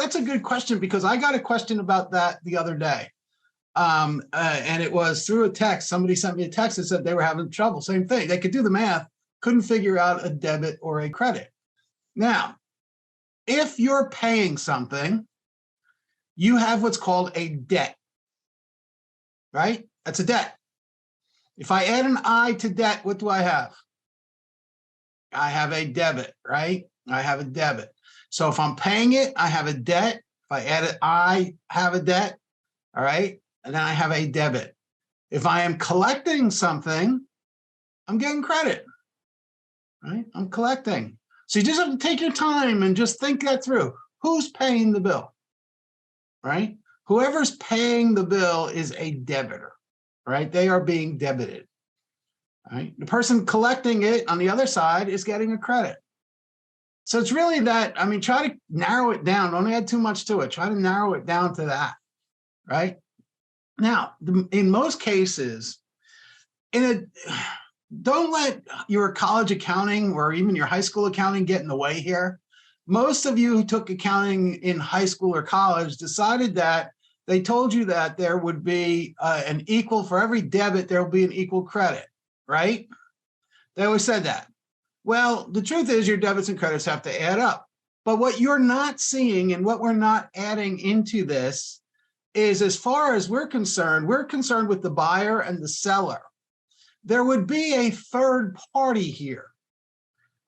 that's a good question, because I got a question about that the other day. And it was through a text. Somebody sent me a text that said they were having trouble. Same thing. They could do the math, couldn't figure out a debit or a credit. Now, if you're paying something, you have what's called a debt, right? That's a debt. If I add an I to debt, what do I have? I have a debit, right? I have a debit. So if I'm paying it, I have a debt. If I add it, I have a debt, all right? And then I have a debit. If I am collecting something, I'm getting credit, right? I'm collecting. So you just have to take your time and just think that through. Who's paying the bill, right? Whoever's paying the bill is a debitor, right? They are being debited, right? The person collecting it on the other side is getting a credit. So it's really that, I mean, try to narrow it down. Don't add too much to it. Try to narrow it down to that, right? Now, in most cases, don't let your college accounting or even your high school accounting get in the way here. Most of you who took accounting in high school or college decided that they told you that there would be an equal, for every debit, there will be an equal credit, right? They always said that. Well, the truth is your debits and credits have to add up. But what you're not seeing and what we're not adding into this is, as far as we're concerned with the buyer and the seller. There would be a third party here,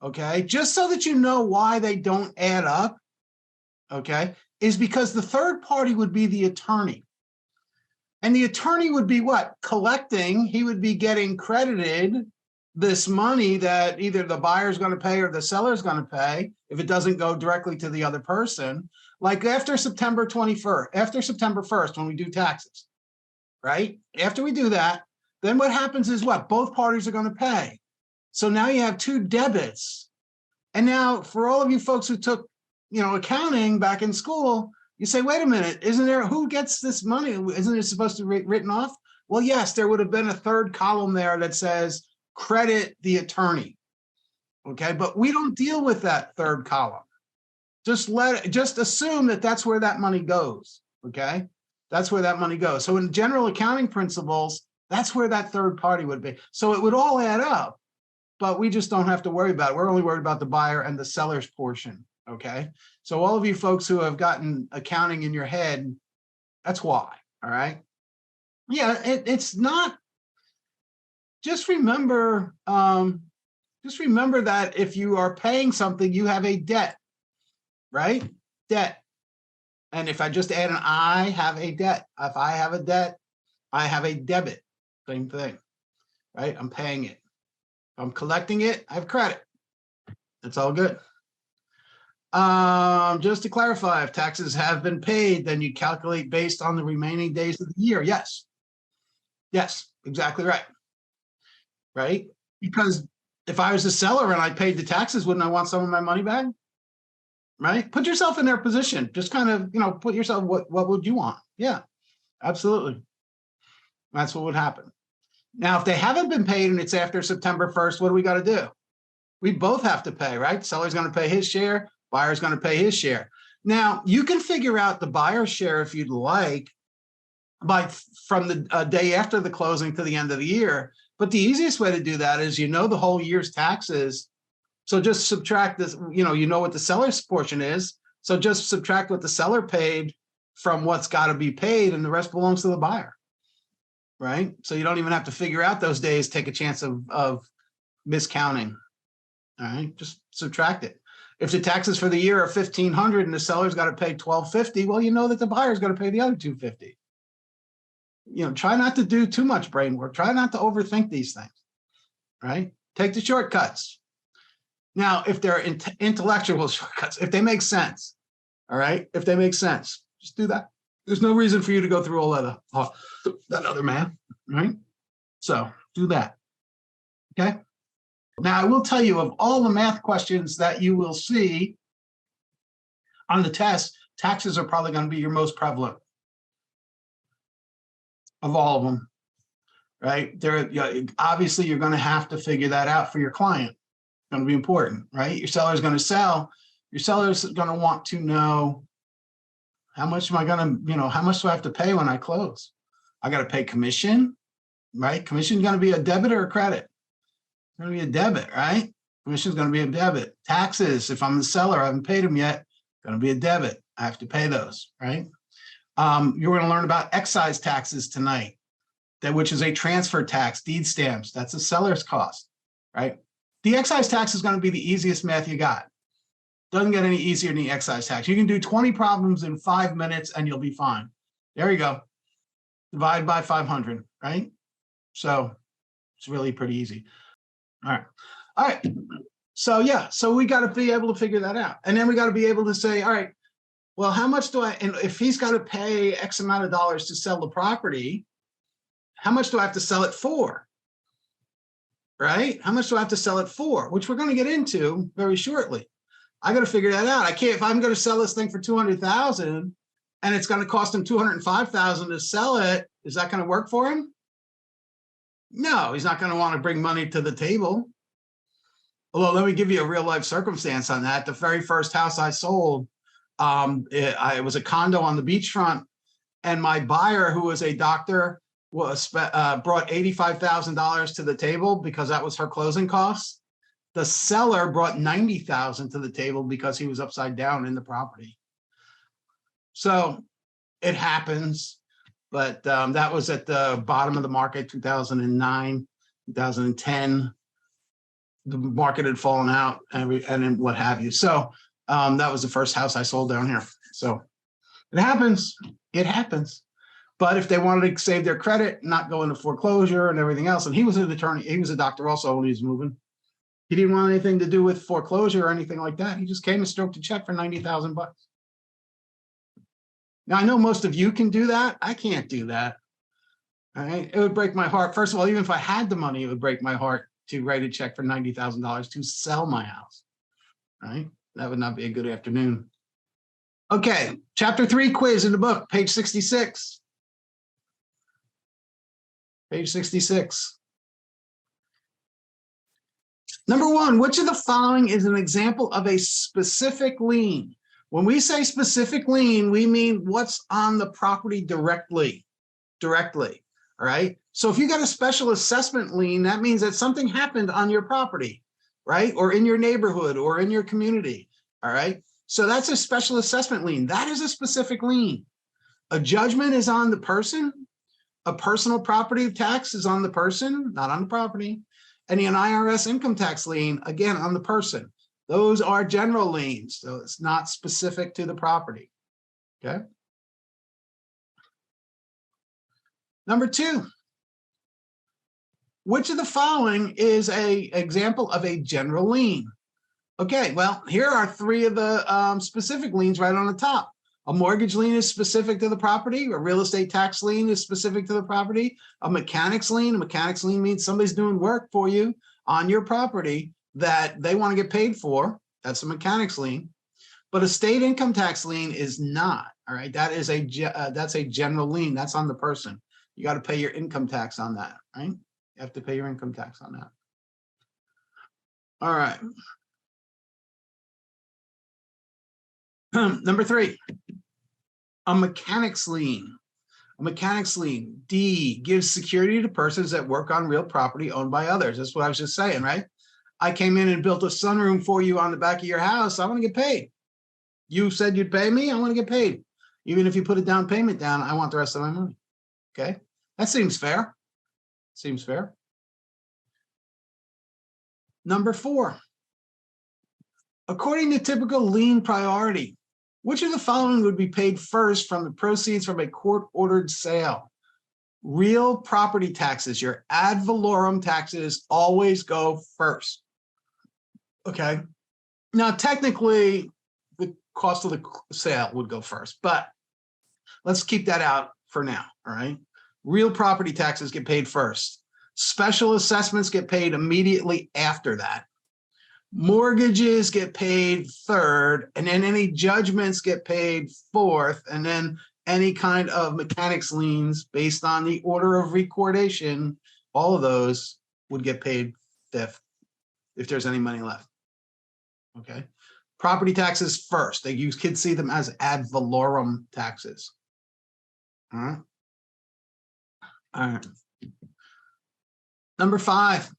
okay? Just so that you know why they don't add up, okay, is because the third party would be the attorney. And the attorney would be what? Collecting. He would be getting credited this money that either the buyer's going to pay or the seller's going to pay if it doesn't go directly to the other person. Like after September 1st, when we do taxes, right? After we do that, then what happens is what? Both parties are going to pay. So now you have two debits. And now for all of you folks who took, accounting back in school, you say, wait a minute, who gets this money? Isn't it supposed to be written off? Well, yes, there would have been a third column there that says credit the attorney. Okay, but we don't deal with that third column. Just assume that that's where that money goes. Okay, that's where that money goes. So in general accounting principles, that's where that third party would be. So it would all add up, but we just don't have to worry about it. We're only worried about the buyer and the seller's portion. Okay, so all of you folks who have gotten accounting in your head, that's why. All right. Yeah, it's not. Just remember that if you are paying something, you have a debt, right? Debt. And if I just add an I, have a debt. If I have a debt, I have a debit. Same thing, right? I'm paying it. If I'm collecting it, I have credit. It's all good. Just to clarify, if taxes have been paid, then you calculate based on the remaining days of the year. Yes. Yes, exactly right. Right? Because if I was a seller and I paid the taxes, wouldn't I want some of my money back? Right? Put yourself in their position. Just kind of, put yourself, what would you want? Yeah, absolutely. That's what would happen. Now, if they haven't been paid and it's after September 1st, what do we got to do? We both have to pay, right? Seller's going to pay his share, buyer's going to pay his share. Now, you can figure out the buyer's share if you'd like from the day after the closing to the end of the year. But the easiest way to do that is, the whole year's taxes. So just subtract this, you know what the seller's portion is. So just subtract what the seller paid from what's got to be paid, and the rest belongs to the buyer, right? So you don't even have to figure out those days, take a chance of miscounting, all right? Just subtract it. If the taxes for the year are $1,500 and the seller's got to pay $1,250, well, you know that the buyer's got to pay the other $250. Try not to do too much brain work. Try not to overthink these things, right? Take the shortcuts. Now, if they're intellectual shortcuts, if they make sense, all right? If they make sense, just do that. There's no reason for you to go through all that other math, right? So do that, okay? Now, I will tell you, of all the math questions that you will see on the test, taxes are probably going to be your most prevalent of all of them, right? Obviously, you're going to have to figure that out for your client. It's going to be important, right? Your seller's going to sell. Your seller's going to want to know How much am I gonna, how much do I have to pay when I close? I gotta pay commission, right? Commission gonna be a debit or a credit? It's gonna be a debit, right? Commission is gonna be a debit. Taxes, if I'm the seller, I haven't paid them yet, gonna be a debit. I have to pay those, right? You're gonna learn about excise taxes tonight, which is a transfer tax, deed stamps. That's a seller's cost, right? The excise tax is gonna be the easiest math you got. Doesn't get any easier than the excise tax. You can do 20 problems in 5 minutes and you'll be fine. There you go. Divide by 500, right? So it's really pretty easy. All right. All right. So yeah, so we got to be able to figure that out. And then we got to be able to say, all right, well, how much do and if he's got to pay X amount of dollars to sell the property, how much do I have to sell it for? Right? How much do I have to sell it for? Which we're going to get into very shortly. I got to figure that out. I can't, if I'm going to sell this thing for 200,000 and it's going to cost him 205,000 to sell it, is that going to work for him? No, he's not going to want to bring money to the table. Although, let me give you a real life circumstance on that. The very first house I sold, it was a condo on the beachfront, and my buyer, who was a doctor, brought $85,000 to the table because that was her closing costs. The seller brought $90,000 to the table because he was upside down in the property. So it happens, but that was at the bottom of the market, 2009, 2010. The market had fallen out and then what have you. So that was the first house I sold down here. So it happens. It happens. But if they wanted to save their credit, not go into foreclosure and everything else, and he was an attorney, he was a doctor also when he was moving. He didn't want anything to do with foreclosure or anything like that. He just came and stroked a check for 90,000 bucks. Now, I know most of you can do that. I can't do that. All right. It would break my heart. First of all, even if I had the money, it would break my heart to write a check for $90,000 to sell my house. Right. That would not be a good afternoon. Okay. Chapter 3 quiz in the book, page 66. Page 66. Number 1, which of the following is an example of a specific lien? When we say specific lien, we mean what's on the property directly. All right. So if you got a special assessment lien, that means that something happened on your property, right? Or in your neighborhood or in your community. All right. So that's a special assessment lien. That is a specific lien. A judgment is on the person. A personal property tax is on the person, not on the property. And an IRS income tax lien, again, on the person. Those are general liens, so it's not specific to the property, okay? Number 2, which of the following is an example of a general lien? Okay, well, here are 3 of the specific liens right on the top. A mortgage lien is specific to the property. A real estate tax lien is specific to the property. A mechanics lien means somebody's doing work for you on your property that they want to get paid for. That's a mechanics lien. But a state income tax lien is not. All right, that is that's a general lien. That's on the person. You got to pay your income tax on that, right? You have to pay your income tax on that. All right. Number 3. A mechanics lien. A mechanics lien, D, gives security to persons that work on real property owned by others. That's what I was just saying, right? I came in and built a sunroom for you on the back of your house. I want to get paid. You said you'd pay me. I want to get paid. Even if you put a down payment down, I want the rest of my money. Okay? That seems fair. Seems fair. Number 4. According to typical lien priority, which of the following would be paid first from the proceeds from a court-ordered sale? Real property taxes, your ad valorem taxes, always go first. Okay. Now, technically, the cost of the sale would go first, but let's keep that out for now. All right. Real property taxes get paid first. Special assessments get paid immediately after that. Mortgages get paid third, and then any judgments get paid fourth, and then any kind of mechanics liens based on the order of recordation, all of those would get paid fifth if there's any money left. Okay. Property taxes first. Kids see them as ad valorem taxes. All right. All right. Number 5.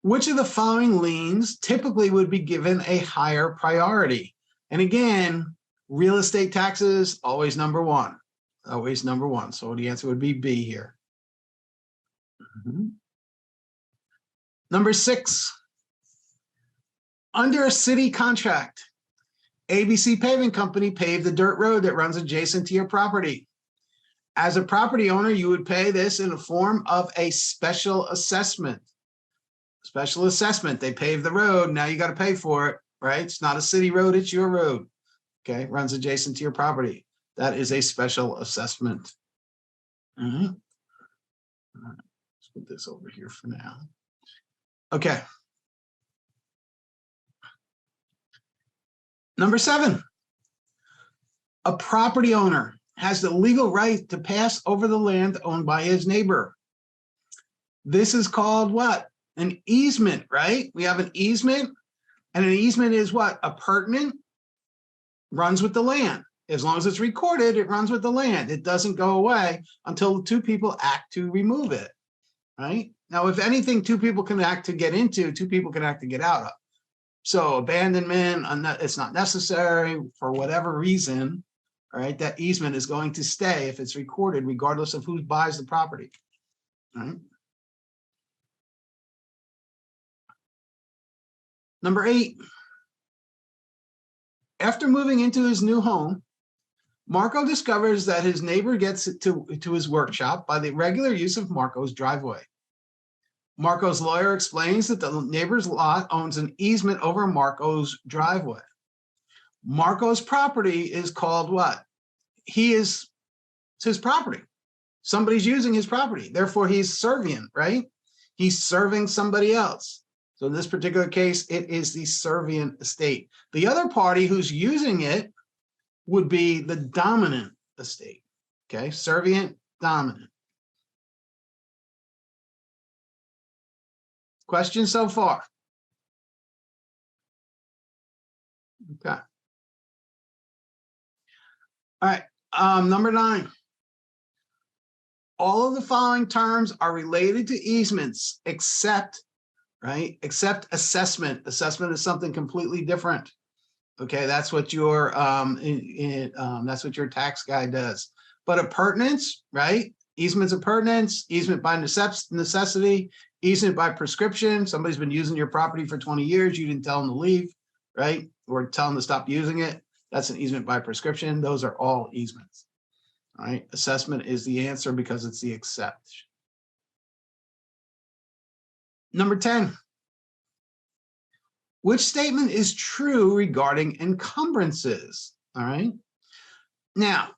Which of the following liens typically would be given a higher priority? And again, real estate taxes, always number 1. Always number 1. So the answer would be B here. Number 6. Under a city contract, ABC Paving Company paved the dirt road that runs adjacent to your property. As a property owner, you would pay this in the form of a special assessment. Special assessment. They paved the road. Now you got to pay for it, right? It's not a city road. It's your road. Okay. Runs adjacent to your property. That is a special assessment. All right. Let's put this over here for now. Okay. Number 7. A property owner has the legal right to pass over the land owned by his neighbor. This is called what? An easement, right? We have an easement, and an easement is what? A pertinent, runs with the land. As long as it's recorded, it runs with the land. It doesn't go away until 2 people act to remove it, right? Now, if anything 2 people can act to get into, 2 people can act to get out of. So abandonment, it's not necessary for whatever reason, right? That easement is going to stay if it's recorded, regardless of who buys the property, right? Number 8. After moving into his new home, Marco discovers that his neighbor gets to his workshop by the regular use of Marco's driveway. Marco's lawyer explains that the neighbor's lot owns an easement over Marco's driveway. Marco's property is called what? It's his property. Somebody's using his property. Therefore, he's servient, right? He's serving somebody else. So in this particular case, it is the servient estate. The other party who's using it would be the dominant estate. Okay, servient, dominant. Questions so far? Okay. All right, number 9. All of the following terms are related to easements except, right? Except assessment. Assessment is something completely different. Okay, that's what your that's what your tax guy does. But appurtenance, right? Easement's appurtenance, easement by necessity, easement by prescription. Somebody's been using your property for 20 years. You didn't tell them to leave, right? Or tell them to stop using it. That's an easement by prescription. Those are all easements. All right. Assessment is the answer because it's the exception. Number 10. Which statement is true regarding encumbrances? All right. Now,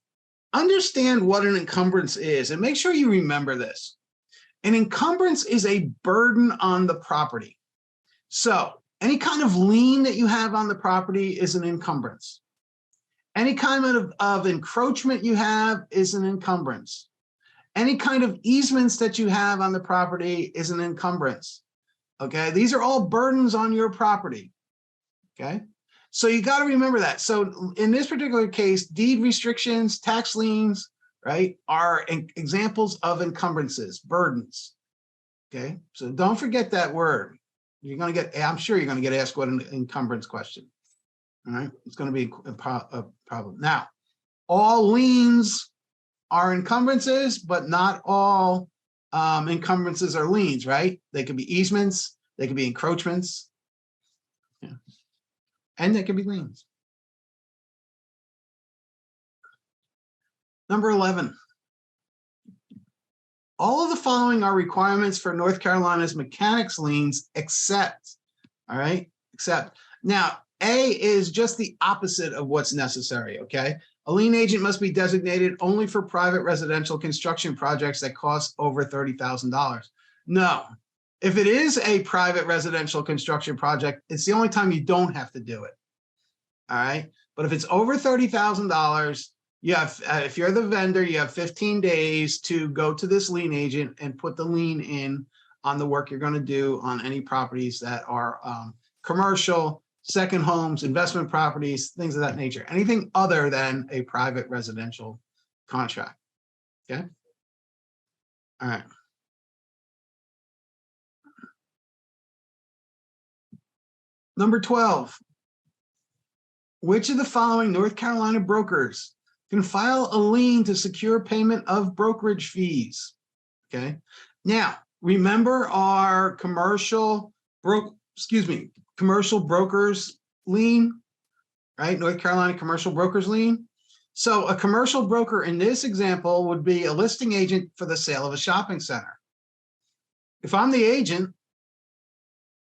understand what an encumbrance is and make sure you remember this. An encumbrance is a burden on the property. So any kind of lien that you have on the property is an encumbrance. Any kind of encroachment you have is an encumbrance. Any kind of easements that you have on the property is an encumbrance. Okay, these are all burdens on your property. Okay, so you got to remember that. So in this particular case, deed restrictions, tax liens, right, are examples of encumbrances, burdens. Okay, so don't forget that word. You're going to get, I'm sure you're going to get asked what an encumbrance question. All right, it's going to be a problem. Now, all liens are encumbrances, but not all encumbrances are liens, right? They could be easements, they could be encroachments, yeah, and they could be liens. Number 11. All of the following are requirements for North Carolina's mechanics liens, except, all right, except. Now, A is just the opposite of what's necessary, okay? A lien agent must be designated only for private residential construction projects that cost over $30,000. No, if it is a private residential construction project, it's the only time you don't have to do it, all right? But if it's over $30,000, you have, if you're the vendor, you have 15 days to go to this lien agent and put the lien in on the work you're going to do on any properties that are commercial, second homes, investment properties, things of that nature, anything other than a private residential contract. Okay. All right. Number 12. Which of the following North Carolina brokers can file a lien to secure payment of brokerage fees? Okay. Now, remember our commercial brokers lien, right? North Carolina commercial brokers lien. So a commercial broker in this example would be a listing agent for the sale of a shopping center. If I'm the agent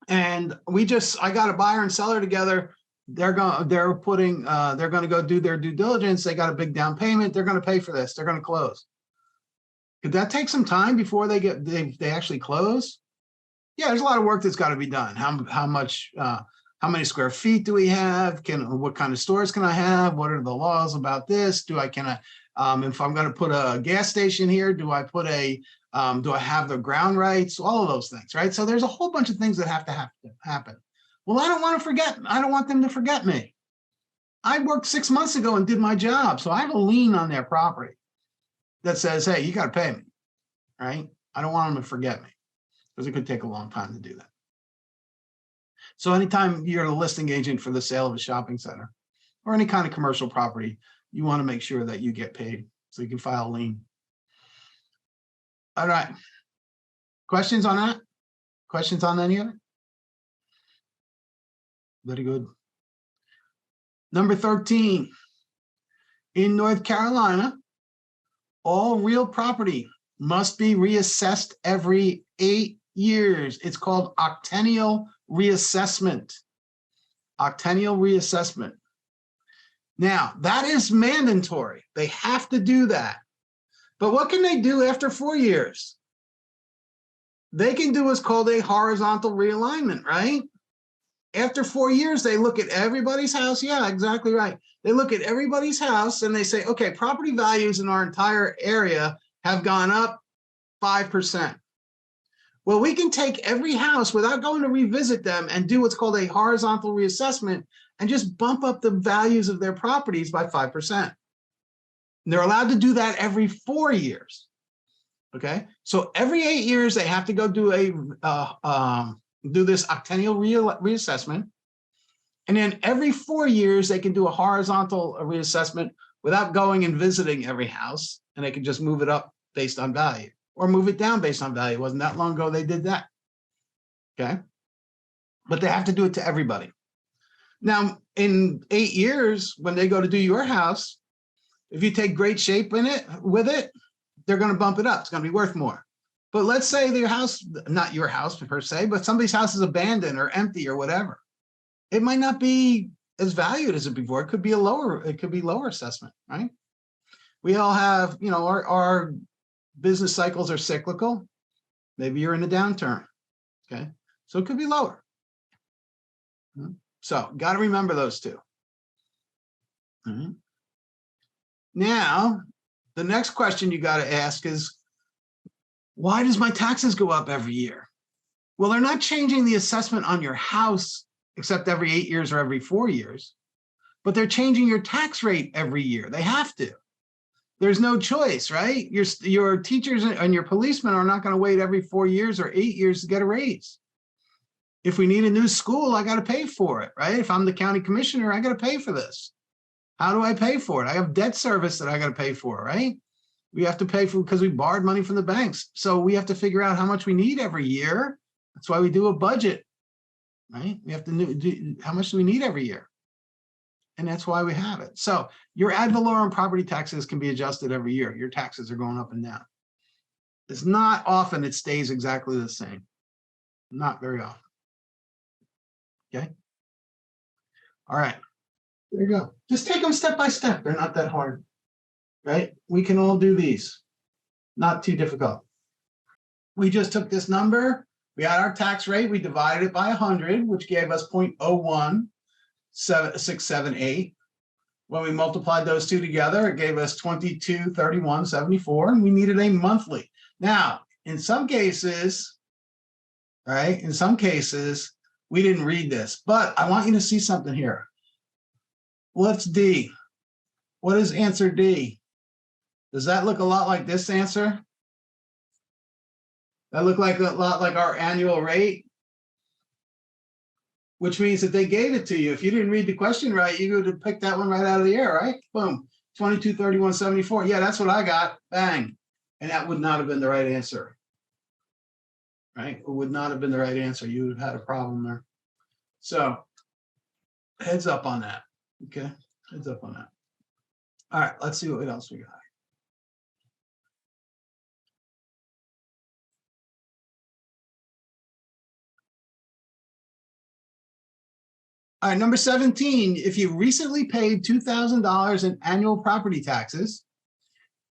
and I got a buyer and seller together, they're going to go do their due diligence. They got a big down payment. They're going to pay for this. They're going to close. Could that take some time before they actually close? Yeah, there's a lot of work that's got to be done. How many square feet do we have? What kind of stores can I have? What are the laws about this? If I'm going to put a gas station here, do I have the ground rights? All of those things, right? So there's a whole bunch of things that have to happen. Well, I don't want them to forget me. I worked 6 months ago and did my job. So I have a lien on their property that says, hey, you got to pay me, right? I don't want them to forget me because it could take a long time to do that. So anytime you're a listing agent for the sale of a shopping center or any kind of commercial property, you want to make sure that you get paid so you can file a lien. All right. Questions on that? Questions on any of it? Very good. Number 13. In North Carolina, all real property must be reassessed every 8 years. It's called octennial reassessment. Octennial reassessment. Now, that is mandatory. They have to do that. But what can they do after 4 years? They can do what's called a horizontal realignment, right? After 4 years, they look at everybody's house. Yeah, exactly right. They look at everybody's house and they say, okay, property values in our entire area have gone up 5%. Well, we can take every house without going to revisit them and do what's called a horizontal reassessment and just bump up the values of their properties by 5%. And they're allowed to do that every 4 years. Okay, so every 8 years they have to go do this octennial reassessment, and then every 4 years they can do a horizontal reassessment without going and visiting every house, and they can just move it up based on value or move it down based on value. It wasn't that long ago they did that. Okay, but they have to do it to everybody. Now, in 8 years, when they go to do your house, if you take great shape with it, they're going to bump it up. It's going to be worth more. But let's say their house, not your house per se, but somebody's house is abandoned or empty or whatever. It might not be as valued as it before. It could be lower assessment, right? We all have, our business cycles are cyclical. Maybe you're in a downturn. Okay. So it could be lower. So got to remember those two. Now, the next question you got to ask is, why does my taxes go up every year? Well, they're not changing the assessment on your house except every 8 years or every 4 years, but they're changing your tax rate every year. They have to. There's no choice, right? Your teachers and your policemen are not going to wait every 4 years or 8 years to get a raise. If we need a new school, I got to pay for it, right? If I'm the county commissioner, I got to pay for this. How do I pay for it? I have debt service that I got to pay for, right? We have to pay for because we borrowed money from the banks. So we have to figure out how much we need every year. That's why we do a budget, right? We have to do how much do we need every year. And that's why we have it. So your ad valorem property taxes can be adjusted every year. Your taxes are going up and down. It's not often it stays exactly the same. Not very often. Okay. All right. There you go. Just take them step by step. They're not that hard, right? We can all do these. Not too difficult. We just took this number. We had our tax rate. We divided it by 100, which gave us 0.01678. When we multiplied those two together, it gave us 2231.74, and we needed a monthly. Now, in some cases, right? In some cases, We didn't read this, but I want you to see something here. What's D? What is answer D? Does that look a lot like this answer? That look like a lot like our annual rate? Which means that they gave it to you. If you didn't read the question right, you would have picked that one right out of the air, right? Boom, 2231.74. Yeah, that's what I got. Bang. And that would not have been the right answer. Right? It would not have been the right answer. You would have had a problem there. So heads up on that. Okay, heads up on that. All right, let's see what else we got. All right, number 17, if you recently paid $2,000 in annual property taxes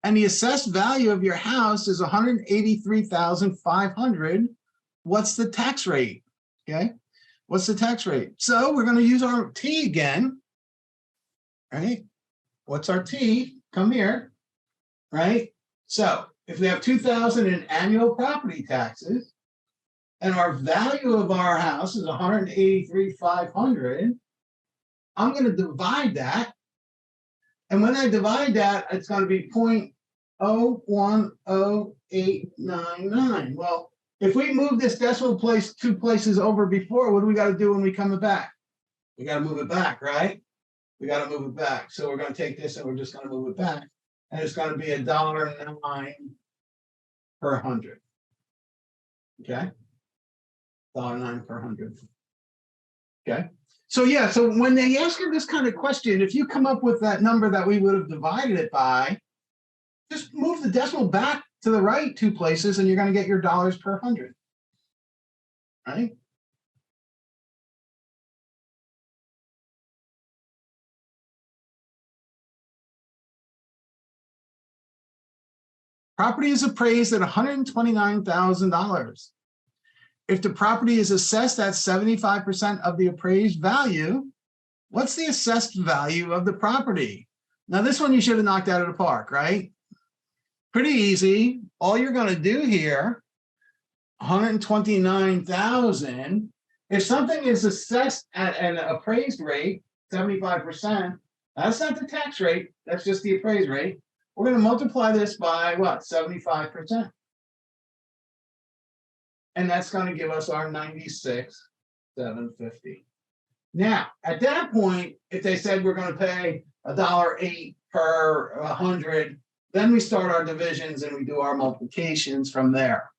and the assessed value of your house is $183,500, what's the tax rate? Okay, what's the tax rate? So we're going to use our T again, right? What's our T? Come here, right? So if we have $2,000 in annual property taxes, and our value of our house is $183,500, I'm going to divide that. And when I divide that, it's going to be 0.010899. Well, if we move this decimal place 2 places over before, what do we got to do when we come back? We got to move it back, right? We got to move it back. So we're going to take this and we're just going to move it back. And it's going to be $1.09 per 100. Okay? $1.09 per 100. Okay. So yeah, so when they ask you this kind of question, if you come up with that number that we would have divided it by, just move the decimal back to the right 2 places and you're going to get your dollars per 100. Right? Property is appraised at $129,000. If the property is assessed at 75% of the appraised value, what's the assessed value of the property? Now, this one you should have knocked out of the park, right? Pretty easy. All you're going to do here, 129,000. If something is assessed at an appraised rate, 75%, that's not the tax rate. That's just the appraised rate. We're going to multiply this by what? 75%. And that's going to give us our 96,750. Now, at that point, if they said we're going to pay $1.08 per 100, then we start our divisions and we do our multiplications from there.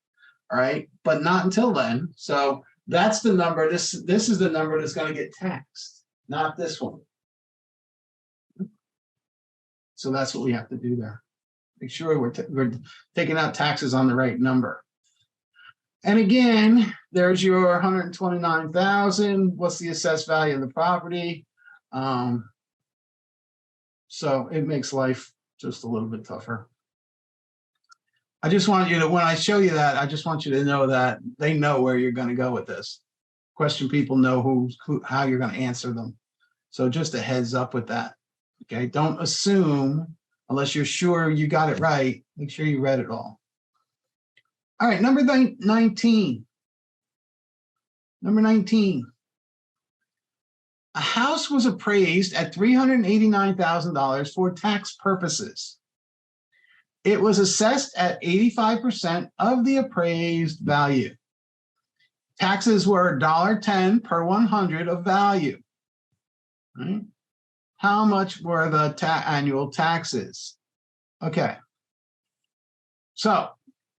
All right, but not until then. So that's the number. This is the number that's going to get taxed, not this one. So that's what we have to do there. Make sure we're taking out taxes on the right number. And again, there's your 129,000. What's the assessed value of the property? So it makes life just a little bit tougher. I just want you to, when I show you that, I just want you to know that they know where you're going to go with this. Question people know how you're going to answer them. So just a heads up with that. Okay, don't assume unless you're sure you got it right. Make sure you read it all. All right, number 19. Number 19. A house was appraised at $389,000 for tax purposes. It was assessed at 85% of the appraised value. Taxes were $1.10 per 100 of value. Right? How much were the annual taxes? Okay. So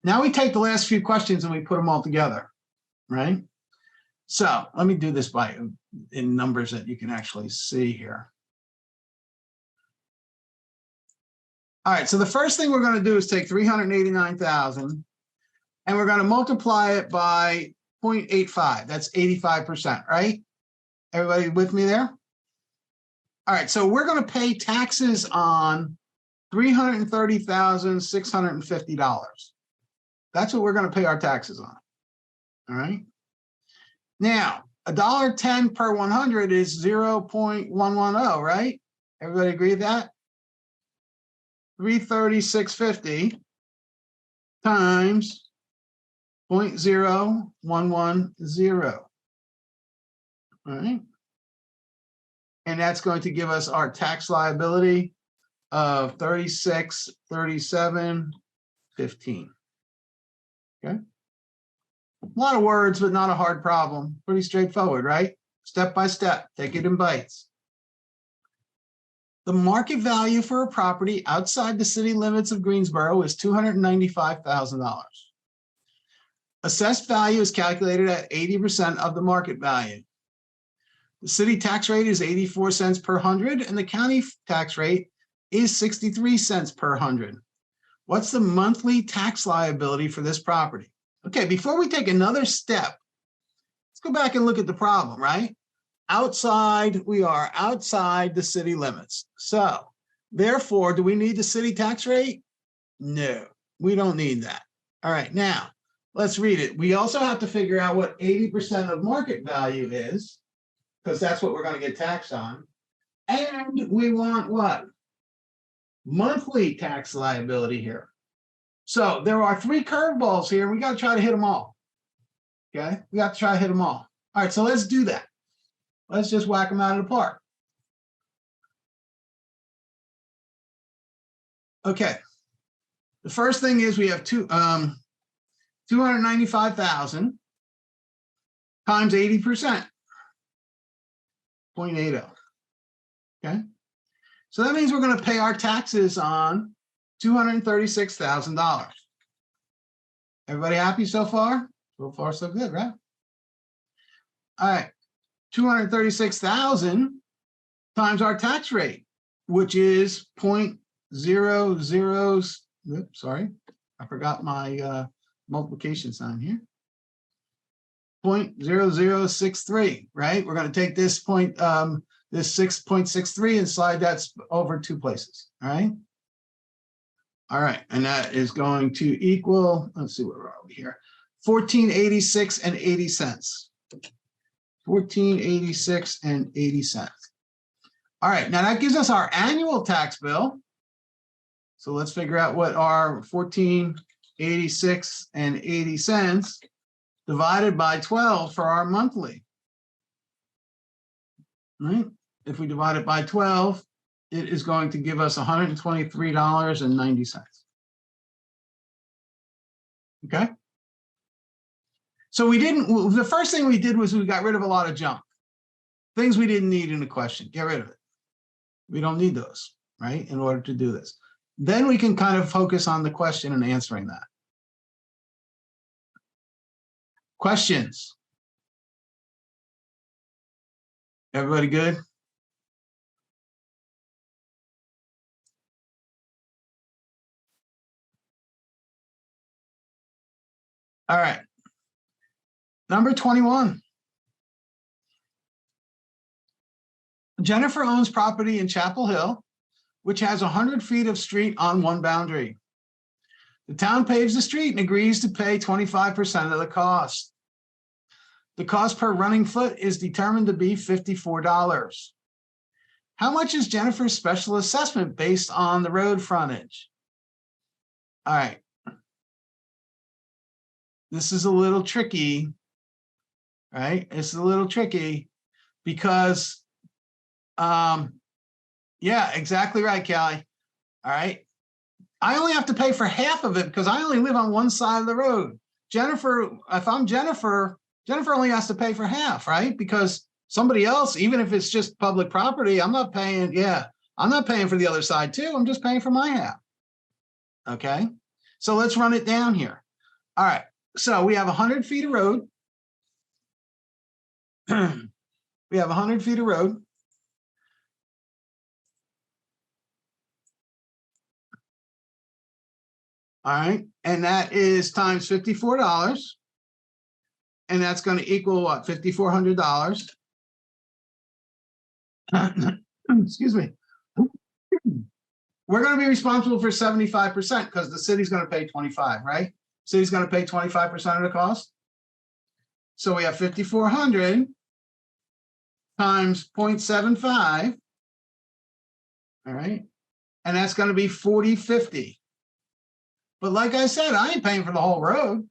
now we take the last few questions and we put them all together, right? So let me do this in numbers that you can actually see here. All right, so the first thing we're going to do is take 389,000 and we're going to multiply it by 0.85. That's 85%, right? Everybody with me there? All right, so we're going to pay taxes on $330,650. That's what we're going to pay our taxes on. All right. Now, $1.10 per 100 is 0.110, right? Everybody agree with that? 330,650 times 0.0110. All right. And that's going to give us our tax liability of 36, 37, 15. Okay. A lot of words, but not a hard problem. Pretty straightforward, right? Step by step, take it in bites. The market value for a property outside the city limits of Greensboro is $295,000. Assessed value is calculated at 80% of the market value. The city tax rate is 84 cents per hundred, and the county tax rate is 63 cents per hundred. What's the monthly tax liability for this property? Okay, before we take another step, let's go back and look at the problem, right? We are outside the city limits. So therefore, do we need the city tax rate? No, we don't need that. All right, now let's read it. We also have to figure out what 80% of market value is, because that's what we're going to get taxed on. And we want what? Monthly tax liability here. So there are 3 curveballs here. We got to try to hit them all. Okay, we got to try to hit them all. All right, so let's do that. Let's just whack them out of the park. Okay. The first thing is we have 295,000 times 80%, 0.80. Okay. So that means we're going to pay our taxes on $236,000. Everybody happy so far? So far, so good, right? All right. 236,000 times our tax rate, which is 0.00. Oops, sorry, I forgot my multiplication sign here. 0.0063, right? We're going to take this this 6.63 and slide that over 2 places. All right. All right, and that is going to equal. Let's see, where are we here? 1486 and 80 cents. 1486 and 80 cents. All right, now that gives us our annual tax bill. So let's figure out what our 1486 and 80 cents divided by 12 for our monthly. All right, if we divide it by 12, it is going to give us $123.90. Okay. So the first thing we did was we got rid of a lot of junk. Things we didn't need in the question, get rid of it. We don't need those, right, in order to do this. Then we can kind of focus on the question and answering that. Questions? Everybody good? All right. Number 21. Jennifer owns property in Chapel Hill, which has 100 feet of street on one boundary. The town paves the street and agrees to pay 25% of the cost. The cost per running foot is determined to be $54. How much is Jennifer's special assessment based on the road frontage? All right. This is a little tricky, right? It's a little tricky because, yeah, exactly right, Callie. All right. I only have to pay for half of it because I only live on one side of the road. Jennifer, if I'm Jennifer, Jennifer only has to pay for half, right? Because somebody else, even if it's just public property, I'm not paying. Yeah, I'm not paying for the other side too. I'm just paying for my half. Okay. So let's run it down here. All right. So we have 100 feet of road. We have 100 feet of road. All right. And that is times $54. And that's going to equal what? $5,400. Excuse me. We're going to be responsible for 75% because the city's going to pay 25, right? City's going to pay 25% of the cost. So we have 5,400 times 0.75. All right. And that's going to be 40.50. But like I said, I ain't paying for the whole road.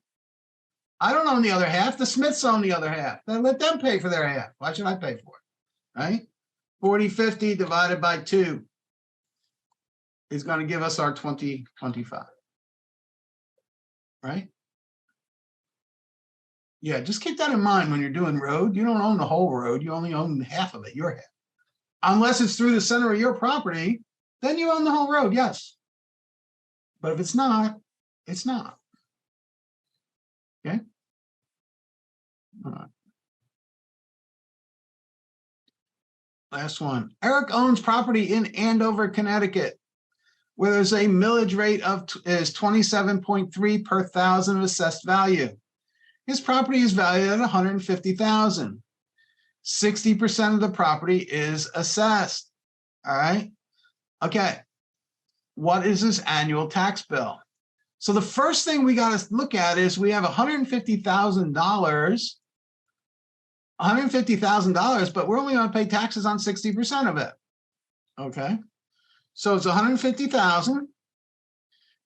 I don't own the other half. The Smiths own the other half. Then let them pay for their half. Why should I pay for it? Right? 40/50 divided by 2 is going to give us our 20/25. Right? Yeah, just keep that in mind when you're doing road. You don't own the whole road. You only own half of it, your half. Unless it's through the center of your property, then you own the whole road, yes. But if it's not, it's not. Okay? All right. Last one. Eric owns property in Andover, Connecticut, where there's a millage rate of is 27.3 per thousand of assessed value. His property is valued at $150,000. 60% of the property is assessed. All right. Okay. What is his annual tax bill? So the first thing we got to look at is we have $150,000, but we're only going to pay taxes on 60% of it. Okay. So it's 150,000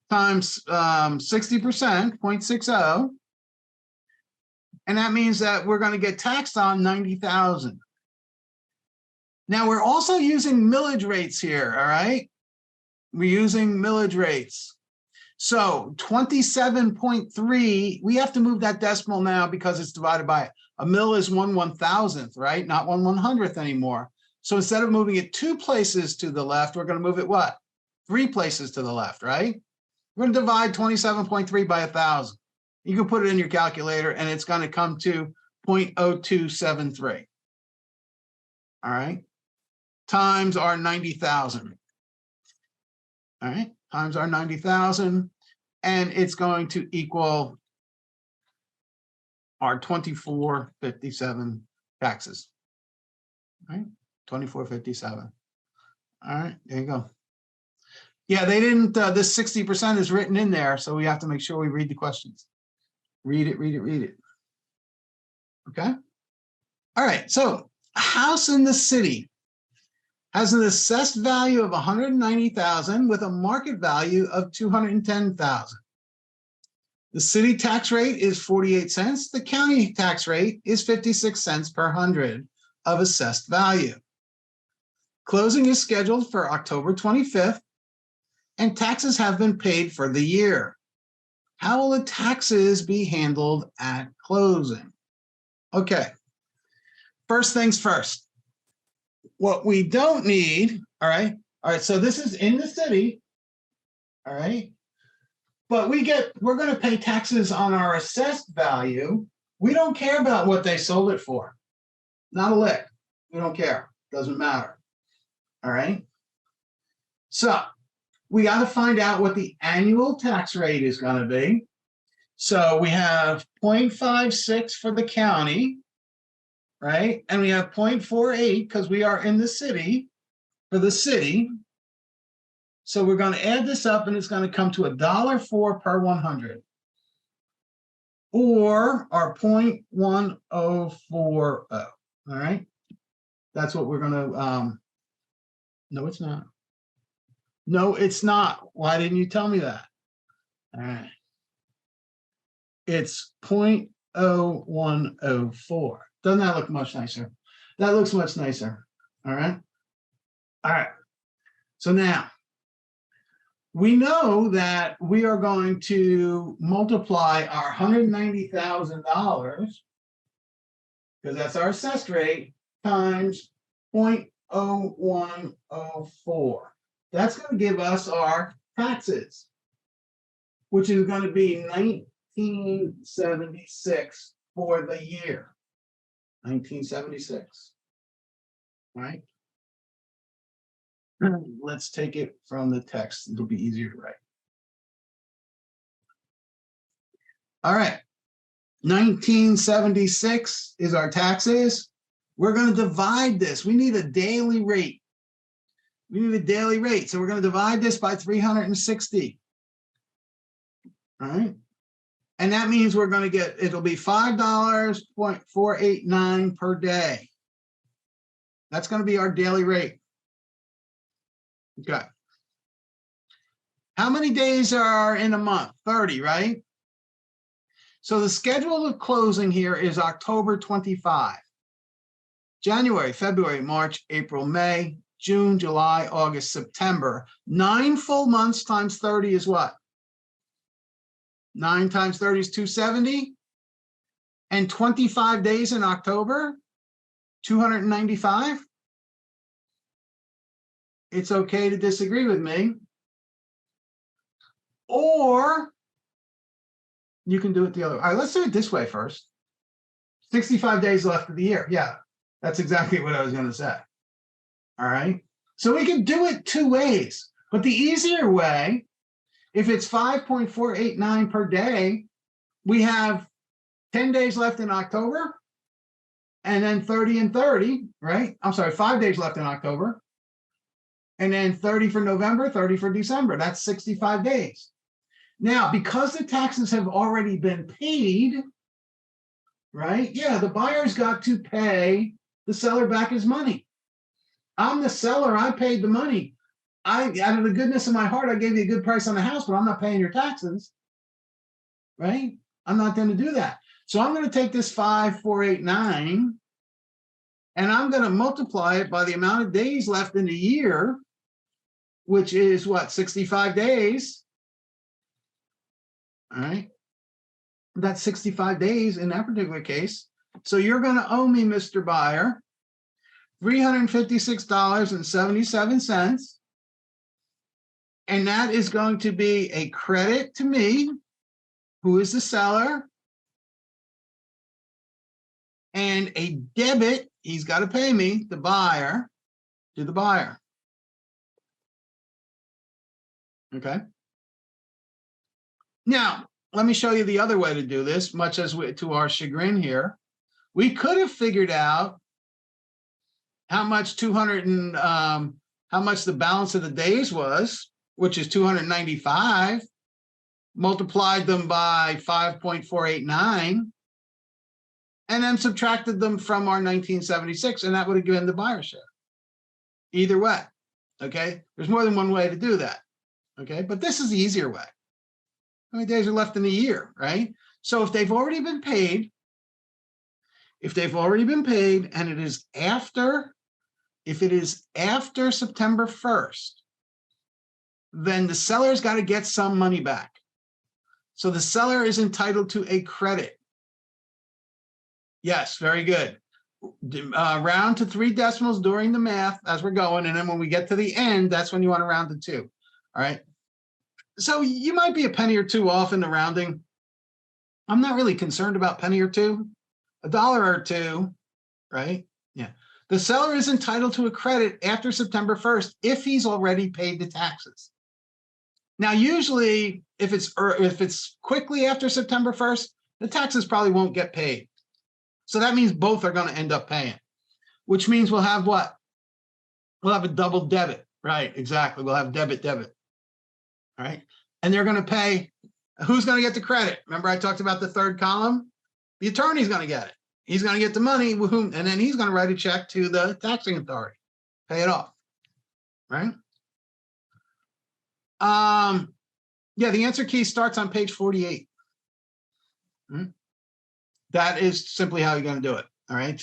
times 60%, 0.60. And that means that we're going to get taxed on 90,000. Now we're also using millage rates here, all right? We're using millage rates. So 27.3, we have to move that decimal now because it's divided by a mill is 1/1000th, right? Not 1/100th anymore. So instead of moving it 2 places to the left, we're going to move it what? 3 places to the left, right? We're going to divide 27.3 by 1,000. You can put it in your calculator and it's going to come to 0.0273. All right. Times our 90,000. All right. Times our 90,000. And it's going to equal our 2457 taxes. All right. 2457. All right. There you go. Yeah, they didn't, this 60% is written in there. So we have to make sure we read the questions. Read it, read it, read it. Okay. All right. So a house in the city has an assessed value of 190,000 with a market value of 210,000. The city tax rate is 48 cents. The county tax rate is 56 cents per 100 of assessed value. Closing is scheduled for October 25th, and taxes have been paid for the year. How will the taxes be handled at closing? Okay, first things first. What we don't need, all right, so this is in the city, all right, but we're going to pay taxes on our assessed value. We don't care about what they sold it for. Not a lick. We don't care. Doesn't matter. All right. So we got to find out what the annual tax rate is going to be. So we have 0.56 for the county, right? And we have 0.48 because we are in the city, for the city. So we're going to add this up and it's going to come to $1.04 per 100. Or our 0.1040. All right. That's what we're going to, no, it's not. No, it's not. Why didn't you tell me that? All right. It's 0.0104. Doesn't that look much nicer? That looks much nicer. All right. All right. So now we know that we are going to multiply our $190,000 because that's our assessed rate times 0.0104. That's going to give us our taxes, which is going to be $19.76 for the year. $19.76. All right. Let's take it from the text. It'll be easier to write. All right. 1976 is our taxes. We're going to divide this. We need a daily rate. We need a daily rate. So we're going to divide this by 360. All right. And that means we're going to get, it'll be $5.489 per day. That's going to be our daily rate. Okay. How many days are in a month? 30, right? So the schedule of closing here is October 25. January, February, March, April, May, June, July, August, September. 9 full months times 30 is what? 9 times 30 is 270. And 25 days in October, 295. It's okay to disagree with me. Or you can do it the other way. All right, let's do it this way first. 65 days left of the year. Yeah, that's exactly what I was going to say. All right. So we can do it 2 ways. But the easier way, if it's 5.489 per day, we have 10 days left in October, and then 30 and 30, right? I'm sorry, 5 days left in October, and then 30 for November, 30 for December. That's 65 days. Now, because the taxes have already been paid, right? Yeah, the buyer's got to pay the seller back his money. I'm the seller, I paid the money. Out of the goodness of my heart, I gave you a good price on the house, but I'm not paying your taxes, right? I'm not going to do that. So I'm going to take this 5,489 and I'm going to multiply it by the amount of days left in the year, which is what, 65 days. All right. That's 65 days in that particular case. So you're going to owe me, Mr. Buyer, $356.77. And that is going to be a credit to me, who is the seller, and a debit, he's got to pay me, the buyer, to the buyer. Okay. Now, let me show you the other way to do this, much as to our chagrin here. We could have figured out how much how much the balance of the days was, which is 295, multiplied them by 5.489, and then subtracted them from our 1976, and that would have given the buyer share. Either way, okay? There's more than one way to do that, okay? But this is the easier way. How many days are left in the year, right? So if they've already been paid, and it is after, if it is after September 1st, then the seller's got to get some money back. So the seller is entitled to a credit. Yes, very good. Round to 3 decimals during the math as we're going, and then when we get to the end, that's when you want to round to 2. All right. So you might be a penny or 2 off in the rounding. I'm not really concerned about penny or 2, $1 or 2, right? Yeah. The seller is entitled to a credit after September 1st if he's already paid the taxes. Now, usually, if it's quickly after September 1st, the taxes probably won't get paid. So that means both are going to end up paying, which means we'll have what? We'll have a double debit, right? Exactly. We'll have debit. All right. And they're going to pay. Who's going to get the credit? Remember, I talked about the third column? The attorney's going to get it. He's going to get the money, and then he's going to write a check to the taxing authority, pay it off, right? Yeah, the answer key starts on page 48. That is simply how you're going to do it. All right.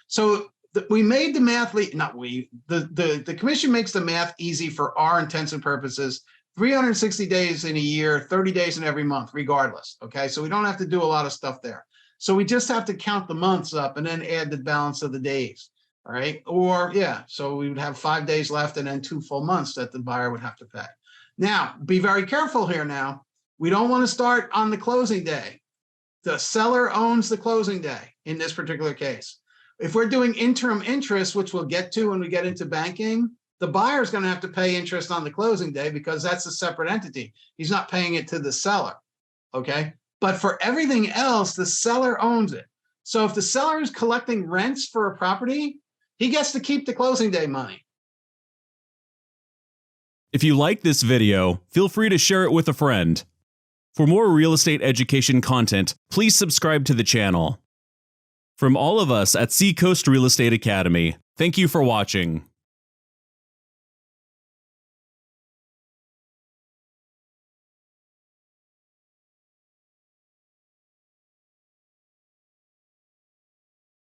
So we made the math, the commission makes the math easy for our intents and purposes. 360 days in a year, 30 days in every month, regardless. Okay. So we don't have to do a lot of stuff there. So we just have to count the months up and then add the balance of the days. All right. Or yeah, so we would have 5 days left and then 2 full months that the buyer would have to pay. Now, be very careful here now. We don't want to start on the closing day. The seller owns the closing day in this particular case. If we're doing interim interest, which we'll get to when we get into banking, the buyer is going to have to pay interest on the closing day because that's a separate entity. He's not paying it to the seller, okay? But for everything else, the seller owns it. So if the seller is collecting rents for a property, he gets to keep the closing day money. If you like this video, feel free to share it with a friend. For more real estate education content, please subscribe to the channel. From all of us at Seacoast Real Estate Academy, thank you for watching.